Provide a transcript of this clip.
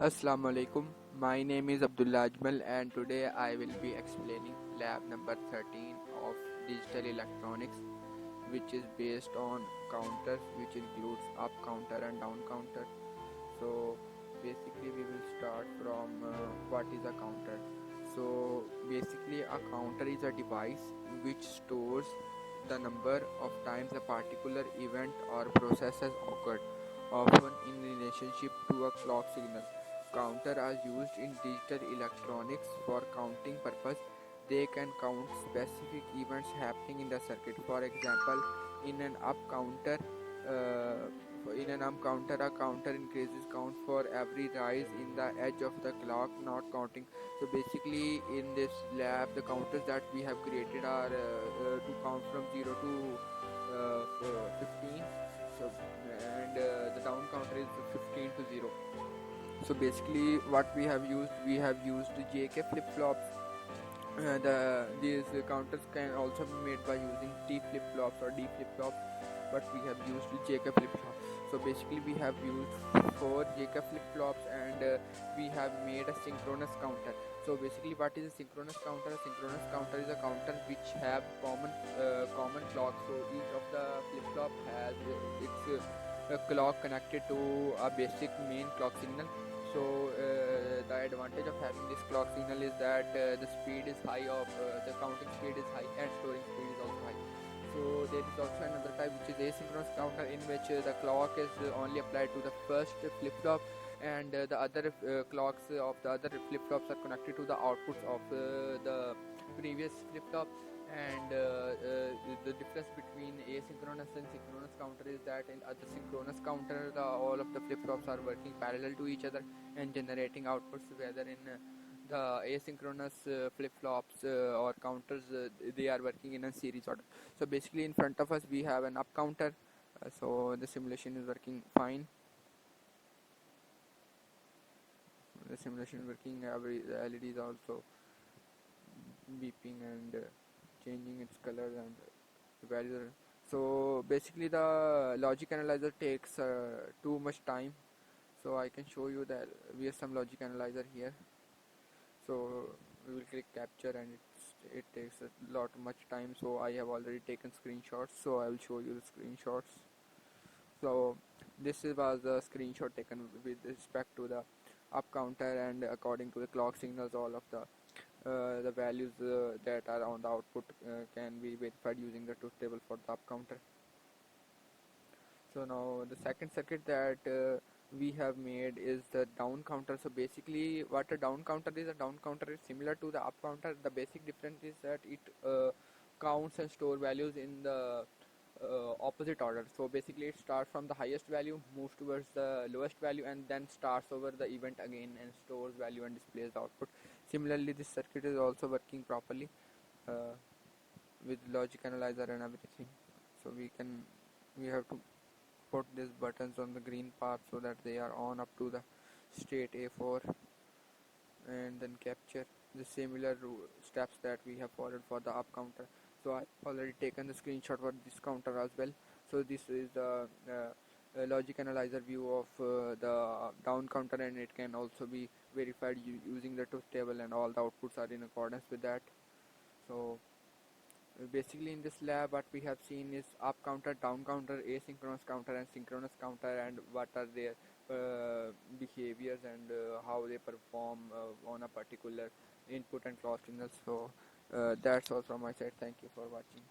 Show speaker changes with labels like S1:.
S1: Assalamu alaikum. My name is Abdullah Ajmal and today I will be explaining lab number 13 of digital electronics, which is based on counters, which includes up counter and down counter. So basically we will start from what is a counter. So basically a counter is a device which stores the number of times a particular event or process has occurred, often in relationship to a clock signal. Counter are used in digital electronics for counting purpose. They can count specific events happening in the circuit. For example, in an up counter, a counter increases count for every rise in the edge of the clock, not counting. So basically, in this lab, the counters that we have created are to count from 0 to 15. So and the down counter is 15 to 0. So basically what we have used JK flip-flops. These counters can also be made by using T flip-flops or D flip-flops, but we have used JK flip-flop. So basically we have used 4 JK flip-flops, and we have made a synchronous counter. So basically what is a synchronous counter? A synchronous counter is a counter which have common clock. So each of the flip-flop has its clock connected to a basic main clock signal. So the advantage of having this clock signal is that the speed is high of the counting speed is high and storing speed is also high. So there is also another type which is asynchronous counter, in which the clock is only applied to the first flip flop, and the other clocks of the other flip flops are connected to the outputs of the previous flip flop. And the difference between asynchronous and synchronous counter is that in the synchronous counter, all of the flip flops are working parallel to each other and generating outputs, whether in the asynchronous flip-flops or counters, they are working in a series order. So basically in front of us we have an up counter. So the simulation is working fine. The simulation is working. The LED is also beeping and changing its color and value. So basically the logic analyzer takes too much time. So I can show you that we have some logic analyzer here. So we will click capture, and it takes a lot much time. So I have already taken screenshots, so I will show you the screenshots. So this was a screenshot taken with respect to the up counter, and according to the clock signals, all of the values that are on the output can be verified using the truth table for the up counter. So now the second circuit that we have made is the down counter. So basically what a down counter is similar to the up counter. The basic difference is that it counts and store values in the opposite order. So basically it starts from the highest value, moves towards the lowest value, and then starts over the event again and stores value and displays the output. Similarly, this circuit is also working properly uh, with logic analyzer and everything. So we have to put these buttons on the green path so that they are on up to the state A4, and then capture the similar steps that we have followed for the up counter. So I already taken the screenshot for this counter as well. So this is the logic analyzer view of the down counter, and it can also be verified using the truth table, and all the outputs are in accordance with that. So basically in this lab what we have seen is up counter, down counter, asynchronous counter and synchronous counter, and what are their behaviors and how they perform on a particular input and clock signal. So that's all from my side. Thank you for watching.